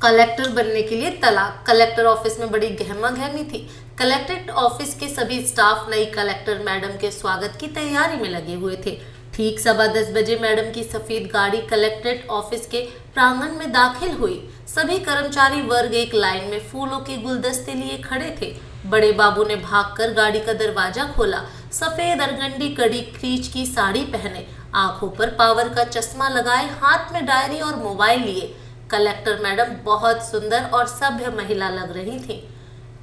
Collector बनने के लिए तलाक। कलेक्टर ऑफिस में बड़ी गहमागहमी थी। कलेक्ट्रेट ऑफिस के सभी स्टाफ नई कलेक्टर मैडम के स्वागत की तैयारी में लगे हुए थे। ठीक 10:15 बजे मैडम की सफेद गाड़ी कलेक्ट्रेट ऑफिस के प्रांगण में दाखिल हुई। सभी कर्मचारी वर्ग एक लाइन में फूलों के गुलदस्ते लिए खड़े थे। बड़े बाबू ने भागकर गाड़ी का दरवाजा खोला। सफेद अरगंडी कड़ी क्रीच की साड़ी पहने, आंखों पर पावर का चश्मा लगाए, हाथ में डायरी और मोबाइल लिए कलेक्टर मैडम बहुत सुंदर और सभ्य महिला लग रही थी।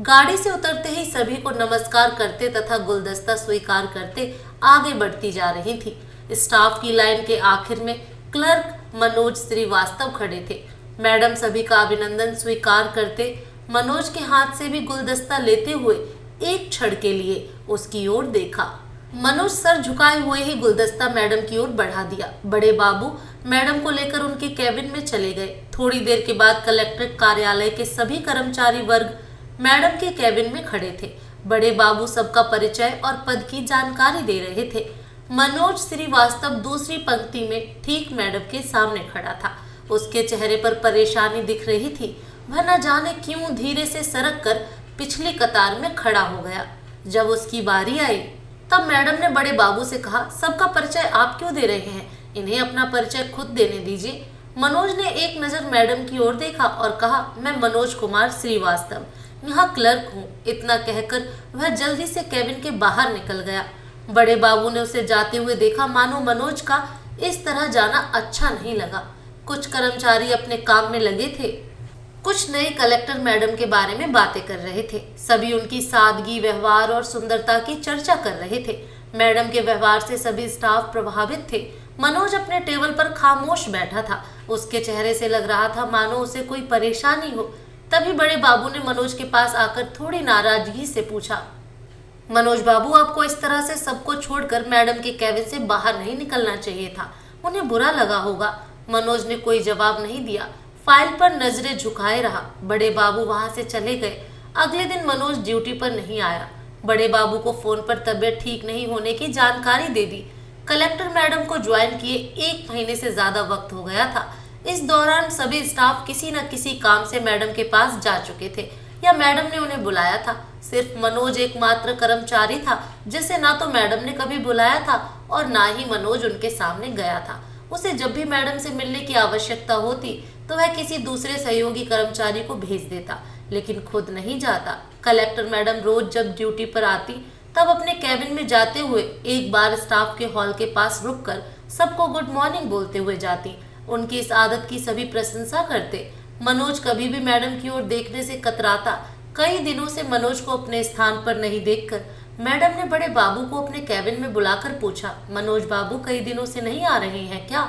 गाड़ी से उतरते ही सभी को नमस्कार करते तथा गुलदस्ता स्वीकार करते आगे बढ़ती जा रही थी। स्टाफ की लाइन के आखिर में क्लर्क मनोज श्रीवास्तव खड़े थे। मैडम सभी का अभिनंदन स्वीकार करते मनोज के हाथ से भी गुलदस्ता लेते हुए एक क्षण के लिए उसकी ओर देखा। मनोज सर झुकाए हुए ही गुलदस्ता मैडम की ओर बढ़ा दिया। बड़े बाबू मैडम को लेकर उनके केबिन में चले गए। थोड़ी देर के बाद कलेक्ट्रेट कार्यालय के सभी कर्मचारी वर्ग मैडम के केबिन में खड़े थे। बड़े बाबू सबका परिचय और पद की जानकारी दे रहे थे। मनोज श्रीवास्तव दूसरी पंक्ति में ठीक मैडम के सामने खड़ा था। उसके चेहरे पर परेशानी दिख रही थी। वह न जाने क्यों धीरे से सरक कर पिछली कतार में खड़ा हो गया। जब उसकी बारी आई तब मैडम ने बड़े बाबू से कहा, सबका परिचय आप क्यों दे रहे हैं? इन्हें अपना परिचय खुद देने दीजिए। मनोज ने एक नजर मैडम की ओर देखा और कहा, मैं मनोज कुमार श्रीवास्तव यहाँ क्लर्क हूँ। इतना कहकर वह जल्दी से केबिन के बाहर निकल गया। बड़े बाबू ने उसे जाते हुए देखा, मानो मनोज का इस तरह जाना अच्छा नहीं लगा। कुछ कर्मचारी अपने काम में लगे थे, कुछ नए कलेक्टर मैडम के बारे में बातें कर रहे थे। सभी उनकी सादगी, व्यवहार और सुंदरता की चर्चा कर रहे थे। मैडम के व्यवहार से सभी स्टाफ प्रभावित थे। मनोज अपने टेबल पर खामोश बैठा था। उसके चेहरे से लग रहा था मानो उसे कोई परेशानी हो। तभी बड़े बाबू ने मनोज के पास आकर थोड़ी नाराजगी से पूछा, मनोज बाबू, आपको इस तरह से सबको छोड़कर मैडम के केबिन से बाहर नहीं निकलना चाहिए था। उन्हें बुरा लगा होगा। मनोज ने कोई जवाब नहीं दिया, फाइल पर नजरें झुकाए रहा। बड़े बाबू वहां से चले गए। अगले दिन मनोज ड्यूटी पर नहीं आया। बड़े बाबू को फोन पर तबीयत ठीक नहीं होने की जानकारी दे दी। कलेक्टर मैडम को ज्वाइन किए 1 महीने से ज्यादा वक्त हो गया था। इस दौरान सभी स्टाफ किसी न किसी काम से मैडम के पास जा चुके थे या मैडम ने उन्हें बुलाया था। सिर्फ मनोज एकमात्र कर्मचारी था जिसे ना तो मैडम ने कभी बुलाया था और ना ही मनोज उनके सामने गया था। उसे जब भी मैडम से मिलने की आवश्यकता होती तो वह किसी दूसरे सहयोगी कर्मचारी को भेज देता, लेकिन खुद नहीं जाता। कलेक्टर मैडम रोज जब ड्यूटी पर आती तब अपने कैबिन में जाते हुए एक बार स्टाफ के हॉल के पास रुककर सबको गुड मॉर्निंग बोलते हुए जाती। उनकी इस आदत की सभी प्रशंसा करते। मनोज कभी भी मैडम की ओर देखने से कतराता। कई दिनों से मनोज को अपने स्थान पर नहीं देखकर मैडम ने बड़े बाबू को अपने कैबिन में बुलाकर पूछा, मनोज बाबू कई दिनों से नहीं आ रहे हैं क्या?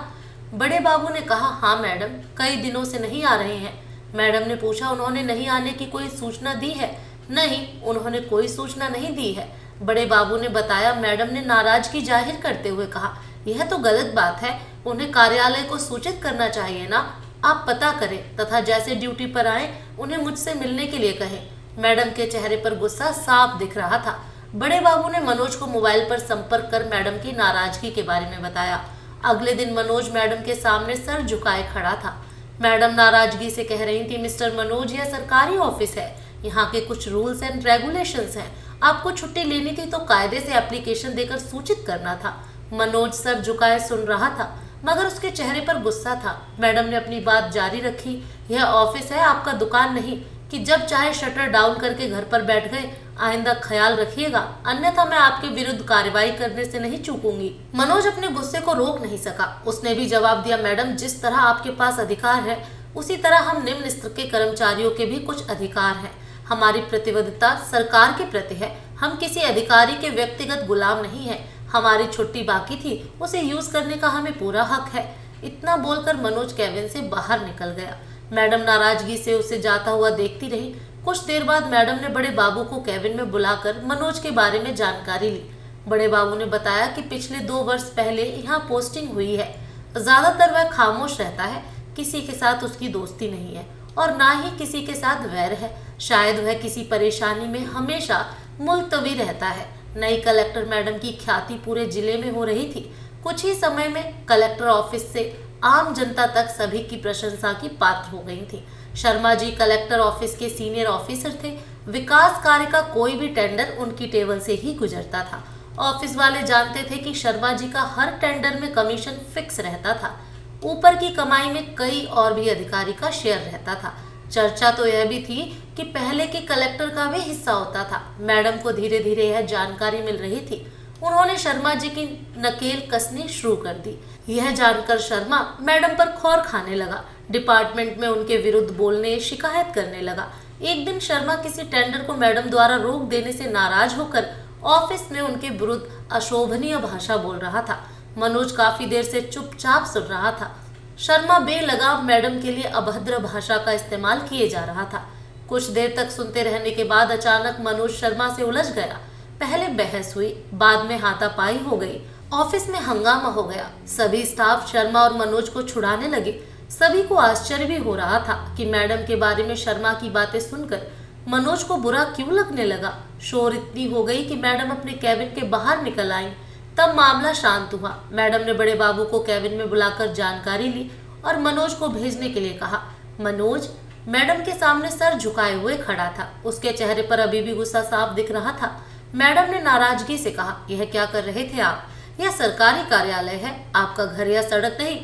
बड़े बाबू ने कहा, हाँ मैडम, कई दिनों से नहीं आ रहे हैं। मैडम ने पूछा, उन्होंने नहीं आने की कोई सूचना दी है? नहीं, उन्होंने कोई सूचना नहीं दी है। बड़े बाबू ने बताया। मैडम ने नाराजगी जाहिर करते हुए कहा, यह तो गलत बात है। उन्हें कार्यालय को सूचित करना चाहिए ना। आप पता करें तथा जैसे ड्यूटी पर आए उन्हें मुझसे मिलने के लिए कहें। मैडम के चेहरे पर गुस्सा साफ दिख रहा था। बड़े बाबू ने मनोज को मोबाइल पर संपर्क कर मैडम की नाराजगी के बारे में बताया। अगले दिन मनोज मैडम के सामने सर झुकाए खड़ा था। मैडम नाराजगी से कह रही थी, मिस्टर मनोज, यह सरकारी ऑफिस है, यहाँ के कुछ रूल्स एंड रेगुलेशंस हैं। आपको छुट्टी लेनी थी तो कायदे से एप्लीकेशन देकर सूचित करना था। मनोज सर झुकाए सुन रहा था मगर उसके चेहरे पर गुस्सा था। मैडम ने अपनी बात जारी रखी, यह ऑफिस है, आपका दुकान नहीं कि जब चाहे शटर डाउन करके घर पर बैठ गए। आइंदा ख्याल रखिएगा, अन्यथा मैं आपके विरुद्ध कार्रवाई करने से नहीं चूकूंगी। मनोज अपने गुस्से को रोक नहीं सका। उसने भी जवाब दिया, मैडम, जिस तरह आपके पास अधिकार है उसी तरह हम निम्न स्तर के कर्मचारियों के भी कुछ अधिकार हैं। हमारी प्रतिबद्धता सरकार के प्रति है। हम किसी अधिकारी के व्यक्तिगत गुलाम नहीं है। हमारी छुट्टी बाकी थी, उसे यूज करने का हमें पूरा हक है। इतना बोलकर मनोज केबिन से बाहर निकल गया। मैडम नाराजगी से उसे जाता हुआ देखती रही। कुछ देर बाद मैडम ने बड़े बाबू को केबिन में बुलाकर मनोज के बारे में जानकारी ली। बड़े बाबू ने बताया कि पिछले 2 वर्ष पहले यहाँ पोस्टिंग हुई है। ज्यादातर वह खामोश रहता है, किसी के साथ उसकी दोस्ती नहीं है और ना ही किसी के साथ वैर है। शायद वह किसी परेशानी में हमेशा मुलतवी रहता है। नई कलेक्टर मैडम की ख्याति पूरे जिले में हो रही थी। कुछ ही समय में कलेक्टर ऑफिस से आम जनता तक सभी की प्रशंसा की पात्र हो गई थी। शर्मा जी कलेक्टर ऑफिस के सीनियर ऑफिसर थे। विकास कार्य का कोई भी टेंडर उनकी टेबल से ही गुजरता था। ऑफिस वाले जानते थे कि शर्मा जी का हर टेंडर में कमीशन फिक्स रहता था। ऊपर की कमाई में कई और भी अधिकारी का शेयर रहता था। चर्चा तो यह भी थी कि पहले के कलेक्टर का भी हिस्सा होता था। मैडम को धीरे धीरे यह जानकारी मिल रही थी। उन्होंने शर्मा जी की नकेल कसनी शुरू कर दी। यह जानकर शर्मा मैडम पर खौर खाने लगा। डिपार्टमेंट में उनके विरुद्ध बोलने, शिकायत करने लगा। एक दिन शर्मा किसी टेंडर को मैडम द्वारा रोक देने से नाराज होकर ऑफिस में उनके विरुद्ध अशोभनीय भाषा बोल रहा था। मनोज काफी देर से चुपचाप सुन रहा था। शर्मा बेलगाम मैडम के लिए अभद्र भाषा का इस्तेमाल किए जा रहा था। कुछ देर तक सुनते रहने के बाद अचानक मनोज शर्मा से उलझ गया। पहले बहस हुई, बाद में हाथापाई हो गई। ऑफिस में हंगामा हो गया। सभी स्टाफ शर्मा और मनोज को छुड़ाने लगे। सभी को आश्चर्य भी हो रहा था कि मैडम के बारे में शर्मा की बातें सुनकर मनोज को बुरा क्यों लगने लगा। शोर इतनी हो गई कि मैडम अपने कैबिन के बाहर निकल आई। तब मामला शांत हुआ। मैडम ने बड़े बाबू को कैबिन में बुलाकर जानकारी ली और मनोज को भेजने के लिए कहा। मनोज मैडम के सामने सर झुकाए हुए खड़ा था। उसके चेहरे पर अभी भी गुस्सा साफ दिख रहा था। मैडम ने नाराजगी से कहा, यह क्या कर रहे थे आप? यह सरकारी कार्यालय है, आपका घर या सड़क नहीं।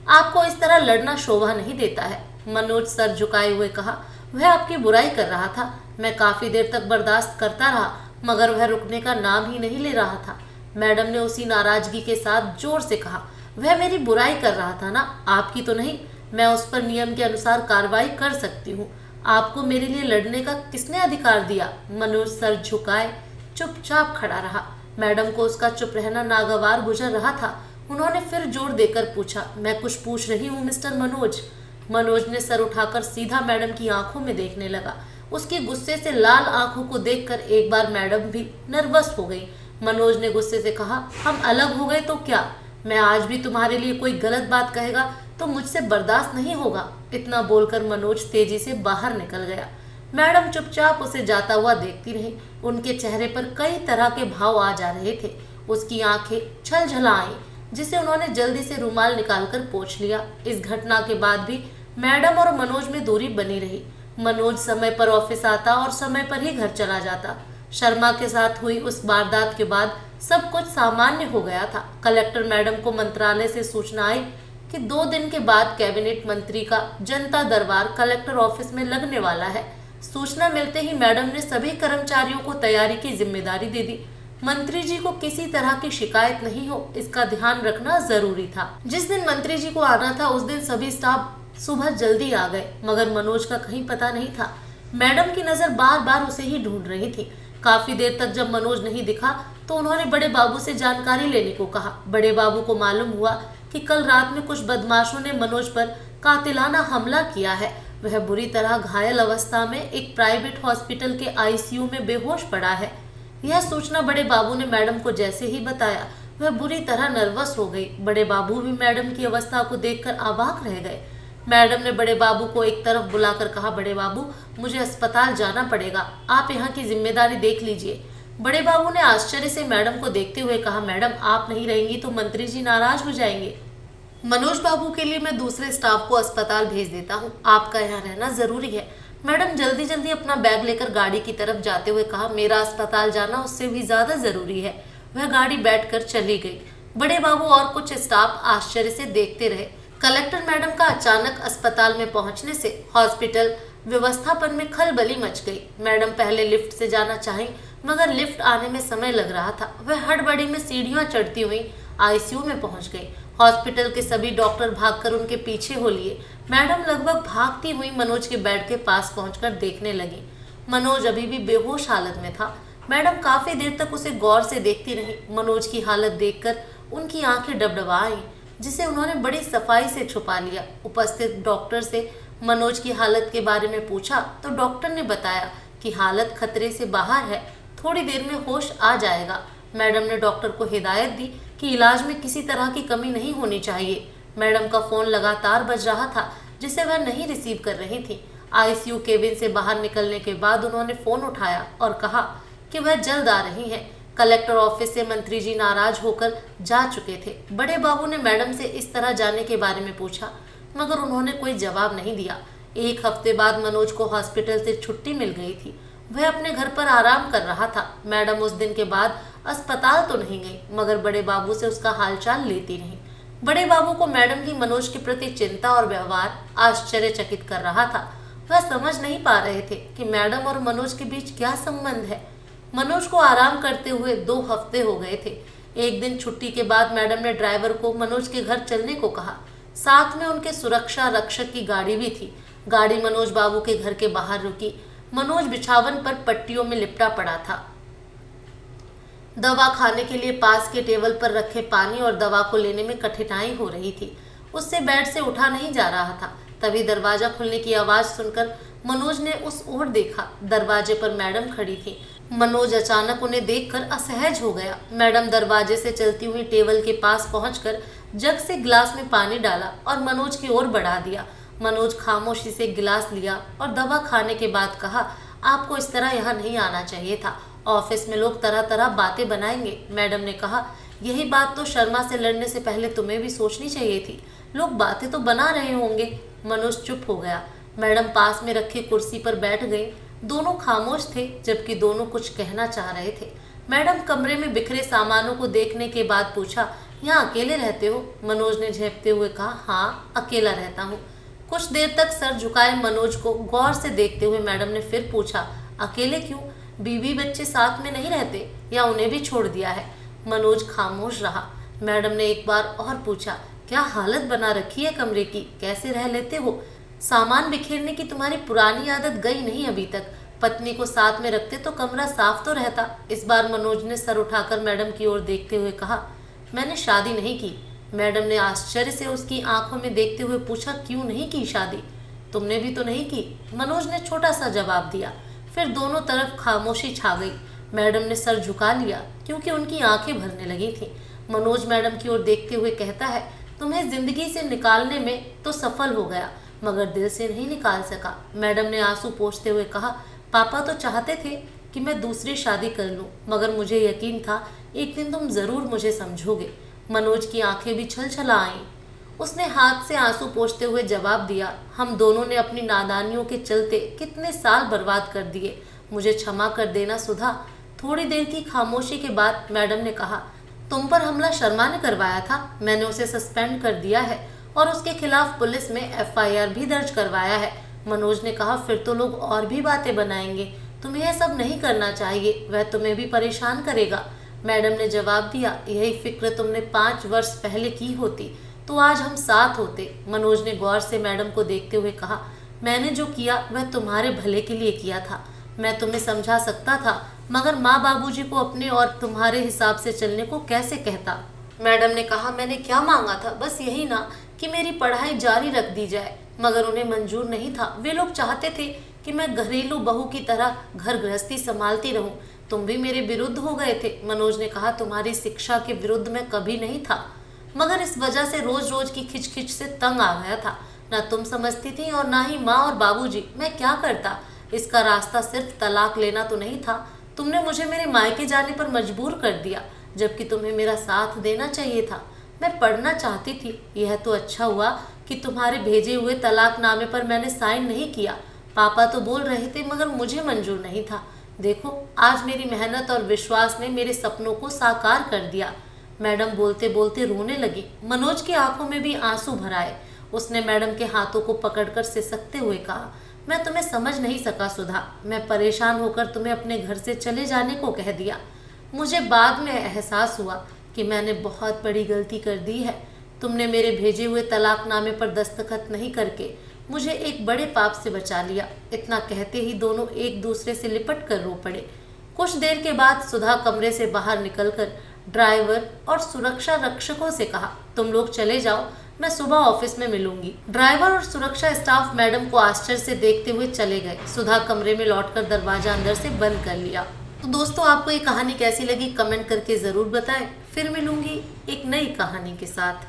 आपको इस तरह लड़ना शोभा नहीं देता है। मनोज सर झुकाए हुए कहा, वह आपकी बुराई कर रहा था। मैं काफी देर तक बर्दाश्त करता रहा, मगर वह रुकने का नाम ही नहीं ले रहा था। मैडम ने उसी नाराजगी के साथ जोर से कहा, वह मेरी बुराई कर रहा था ना, आपकी तो नहीं। मैं उस पर नियम के अनुसार कार्रवाई कर सकती हूँ। आपको मेरे लिए लड़ने का किसने अधिकार दिया? मनोज सर झुकाए चुपचाप खड़ा रहा। मैडम को उसका चुप रहना नागवार गुजर रहा था। उन्होंने फिर जोर देकर पूछा, मैं कुछ पूछ रही हूँ मिस्टर मनोज। मनोज ने सर उठाकर सीधा मैडम की आंखों में देखने लगा। उसकी गुस्से से लाल आंखों को देखकर एक बार मैडम भी नर्वस हो गई। मनोज ने गुस्से से कहा, हम अलग हो गए तो क्या? मैं आज भी तुम्हारे लिए कोई गलत बात कहेगा तो मुझसे बर्दाश्त नहीं होगा। इतना बोलकर मनोज तेजी से बाहर निकल गया। मैडम चुपचाप उसे जाता हुआ देखती रही। उनके चेहरे पर कई तरह के भाव आ जा रहे थे। उसकी आंखें छलछला आईं, जिसे उन्होंने जल्दी से रुमाल निकालकर पोंछ लिया। इस घटना के बाद भी मैडम और मनोज में दूरी बनी रही। मनोज समय पर ऑफिस आता और समय पर ही घर चला जाता। शर्मा के साथ हुई उस वारदात के बाद सब कुछ सामान्य हो गया था। कलेक्टर मैडम को मंत्रालय से सूचना आई कि 2 दिन के बाद कैबिनेट मंत्री का जनता दरबार कलेक्टर ऑफिस में लगने वाला है। सूचना मिलते ही मैडम ने सभी कर्मचारियों को तैयारी की जिम्मेदारी दे दी। मंत्री जी को किसी तरह की शिकायत नहीं हो, इसका ध्यान रखना जरूरी था। जिस दिन मंत्री जी को आना था उस दिन सभी स्टाफ सुबह जल्दी आ गए, मगर मनोज का कहीं पता नहीं था। मैडम की नजर बार बार उसे ही ढूंढ रही थी। काफी देर तक जब मनोज नहीं दिखा तो उन्होंने बड़े बाबू से जानकारी लेने को कहा। बड़े बाबू को मालूम हुआ कि कल रात में कुछ बदमाशों ने मनोज पर कातिलाना हमला किया है। वह बुरी तरह घायल अवस्था में एक प्राइवेट हॉस्पिटल के आईसीयू में बेहोश पड़ा है। यह सूचना बड़े बाबू ने मैडम को जैसे ही बताया, वह बुरी तरह नर्वस हो गई। बड़े बाबू भी मैडम की अवस्था को देखकर अवाक रह गए। मैडम ने बड़े बाबू को एक तरफ बुलाकर कहा, बड़े बाबू मुझे अस्पताल जाना पड़ेगा, आप यहाँ की जिम्मेदारी देख लीजिए। बड़े बाबू ने आश्चर्य से मैडम को देखते हुए कहा, मैडम आप नहीं रहेंगी तो मंत्री जी नाराज हो जाएंगे। मनोज बाबू के लिए मैं दूसरे स्टाफ को अस्पताल भेज देता हूँ, आपका यहाँ रहना जरूरी है। मैडम जल्दी जल्दी अपना बैग लेकर गाड़ी की तरफ जाते हुए कहा, मेरा अस्पताल जाना उससे भी ज्यादा जरूरी है। वह गाड़ी बैठकर चली गई। बड़े बाबू और कुछ स्टाफ आश्चर्य से देखते रहे। कलेक्टर मैडम का अचानक अस्पताल में पहुंचने से हॉस्पिटल व्यवस्थापन में खलबली मच गई। मैडम पहले लिफ्ट से जाना चाही, मगर लिफ्ट आने में समय लग रहा था। वह हड़बड़ी में सीढ़ियां चढ़ती हुई आईसीयू में पहुंच गई। हॉस्पिटल के सभी डॉक्टर भागकर उनके पीछे हो लिए। मैडम लगभग भागती हुई मनोज के बेड के पास पहुंचकर देखने लगी। मनोज अभी भी बेहोश हालत में था। मैडम काफी देर तक उसे गौर से देखती रही। मनोज की हालत देखकर उनकी आंखें डबडबा आईं, जिसे उन्होंने बड़ी सफाई से छुपा लिया। उपस्थित डॉक्टर से मनोज की हालत के बारे में पूछा तो डॉक्टर ने बताया कि हालत खतरे से बाहर है, थोड़ी देर में होश आ जाएगा। मैडम ने डॉक्टर को हिदायत दी कि इलाज में किसी तरह की कमी नहीं होनी चाहिए। मैडम का फोन लगातार बज रहा था, जिसे वह नहीं रिसीव कर रही थी। आईसीयू केबिन से बाहर निकलने के बाद उन्होंने फोन उठाया और कहा कि वह जल्द आ रही हैं। कलेक्टर ऑफिस से मंत्री जी नाराज होकर जा चुके थे। बड़े बाबू ने मैडम से इस तरह जाने के बारे में पूछा, मगर उन्होंने कोई जवाब नहीं दिया। 1 हफ्ते बाद मनोज को हॉस्पिटल से छुट्टी मिल गई थी। वह अपने घर पर आराम कर रहा था। मैडम उस दिन के बाद अस्पताल तो नहीं गई, मगर बड़े बाबू से उसका हालचाल लेती रही। बड़े बाबू को मैडम की मनोज के प्रति चिंता और व्यवहार आश्चर्यचकित कर रहा था। वह समझ नहीं पा रहे थे कि मैडम और मनोज के बीच क्या संबंध है। मनोज को आराम करते हुए 2 हफ्ते हो गए थे। एक दिन छुट्टी के बाद मैडम ने ड्राइवर को मनोज के घर चलने को कहा। साथ में उनके सुरक्षा रक्षक की गाड़ी भी थी। गाड़ी मनोज बाबू के घर के बाहर रुकी। मनोज बिछावन पर पट्टियों में लिपटा पड़ा था। दवा खाने के लिए पास के टेबल पर रखे पानी और दवा को लेने में कठिनाई हो रही थी। उससे बेड से उठा नहीं जा रहा था। तभी दरवाजा खुलने की आवाज सुनकर मनोज ने उस ओर देखा। दरवाजे पर मैडम खड़ी थी। मनोज अचानक उन्हें देखकर असहज हो गया। मैडम दरवाजे से चलती हुई टेबल के पास पहुंचकर जग से गिलास में पानी डाला और मनोज की ओर बढ़ा दिया। मनोज खामोशी से गिलास लिया और दवा खाने के बाद कहा, आपको इस तरह यहाँ नहीं आना चाहिए था। ऑफिस में लोग तरह तरह बातें बनाएंगे। मैडम ने कहा, यही बात तो शर्मा से लड़ने से पहले तुम्हें भी सोचनी चाहिए थी। लोग बातें तो बना रहे होंगे। मनोज चुप हो गया। मैडम पास में रखी कुर्सी पर बैठ गई। दोनों खामोश थे, जबकि दोनों कुछ कहना चाह रहे थे। मैडम कमरे में बिखरे सामानों को देखने के बाद पूछा, यहाँ अकेले रहते हो? मनोज ने झेपते हुए कहा, हाँ अकेला रहता हूँ। कुछ देर तक सर झुकाए मनोज को गौर से देखते हुए मैडम ने फिर पूछा, अकेले क्यों? बीवी बच्चे साथ में नहीं रहते या उन्हें भी छोड़ दिया है? मनोज खामोश रहा। मैडम ने एक बार और पूछा, क्या हालत बना रखी है कमरे की? कैसे रह लेते हो? सामान बिखेरने की तुम्हारी पुरानी आदत गई नहीं अभी तक। पत्नी को साथ में रखते तो कमरा साफ तो रहता। इस बार मनोज ने सर उठाकर मैडम की ओर देखते हुए कहा, मैंने शादी नहीं की। मैडम ने आश्चर्य से उसकी आंखों में देखते हुए पूछा, क्यों नहीं की शादी? तुमने भी तो नहीं की। मनोज ने छोटा सा जवाब दिया। फिर दोनों तरफ खामोशी छा गई। मैडम ने सर झुका लिया क्योंकि उनकी आंखें भरने लगी थी। मनोज मैडम की ओर देखते हुए कहता है, तुम्हें जिंदगी से निकालने में तो सफल हो गया, मगर दिल से नहीं निकाल सका। मैडम ने आंसू पोंछते हुए कहा, पापा तो चाहते थे कि मैं दूसरी शादी कर लूं, मगर मुझे यकीन था एक दिन तुम जरूर मुझे समझोगे। मनोज की आंखें भी छलछला आईं। उसने हाथ से आंसू पोंछते हुए जवाब दिया, हम दोनों ने अपनी नादानियों के चलते कितने साल बर्बाद कर दिए। मुझे क्षमा कर देना सुधा। थोड़ी देर की खामोशी के बाद मैडम ने कहा, तुम पर हमला शर्मा ने करवाया था। मैंने उसे सस्पेंड कर दिया है और उसके खिलाफ पुलिस में FIR भी दर्ज करवाया है। मनोज ने कहा, फिर तो लोग और भी बातें बनाएंगे। तुम्हें यह सब नहीं करना चाहिए, वह तुम्हें भी परेशान करेगा। मैडम ने जवाब दिया, यही फिक्र तुमने 5 वर्ष पहले की होती तो आज हम साथ होते। मनोज ने गौर से मैडम को देखते हुए कहा, मैंने जो किया वह तुम्हारे भले के लिए किया था। मैं तुम्हें समझा सकता था, मगर माँ बाबूजी को अपने और तुम्हारे हिसाब से चलने को कैसे कहता? मैडम ने कहा, मैंने क्या मांगा था? बस यही ना कि मेरी पढ़ाई जारी रख दी जाए, मगर उन्हें मंजूर नहीं था। वे लोग चाहते थे कि मैं घरेलू बहू की तरह घर गृहस्थी संभालती रहूं। तुम भी मेरे विरुद्ध हो गए थे। मनोज ने कहा, तुम्हारी शिक्षा के विरुद्ध मैं कभी नहीं था, मगर इस वजह से रोज रोज की खिचखिच से तंग आ गया था। ना तुम समझती थी और ना ही माँ और बाबूजी। मैं क्या करता? इसका रास्ता सिर्फ तलाक लेना तो नहीं था। तुमने मुझे मेरे मायके जाने पर मजबूर कर दिया, जबकि तुम्हें मेरा साथ देना चाहिए था। मैं पढ़ना चाहती थी। यह तो अच्छा हुआ कि तुम्हारे भेजे हुए तलाकनामे पर मैंने साइन नहीं किया। पापा तो बोल रहे थे, मगर मुझे मंजूर नहीं था। देखो, आज मेरी मेहनत और विश्वास ने मेरे सपनों को साकार कर दिया। मैडम बोलते बोलते रोने लगी। मनोज की आंखों में भी आंसू भर आए। उसने मैडम के हाथों को पकड़कर सिसकते हुए कहा, मैं तुम्हें समझ नहीं सका सुधा। मैं परेशान होकर तुम्हें अपने घर से चले जाने को कह दिया। मुझे बाद में एहसास हुआ कि मैंने बहुत बड़ी गलती कर दी है। तुमने मेरे भेजे हुए तलाकनामे पर दस्तखत नहीं करके मुझे एक बड़े पाप से बचा लिया। इतना कहते ही दोनों एक दूसरे से लिपट कर रो पड़े। कुछ देर के बाद सुधा कमरे से बाहर निकलकर ड्राइवर और सुरक्षा रक्षकों से कहा, तुम लोग चले जाओ, मैं सुबह ऑफिस में मिलूंगी। ड्राइवर और सुरक्षा स्टाफ मैडम को आश्चर्य से देखते हुए चले गए। सुधा कमरे में लौटकर दरवाजा अंदर से बंद कर लिया। तो दोस्तों, आपको ये कहानी कैसी लगी कमेंट करके जरूर बताएं। फिर मिलूंगी एक नई कहानी के साथ।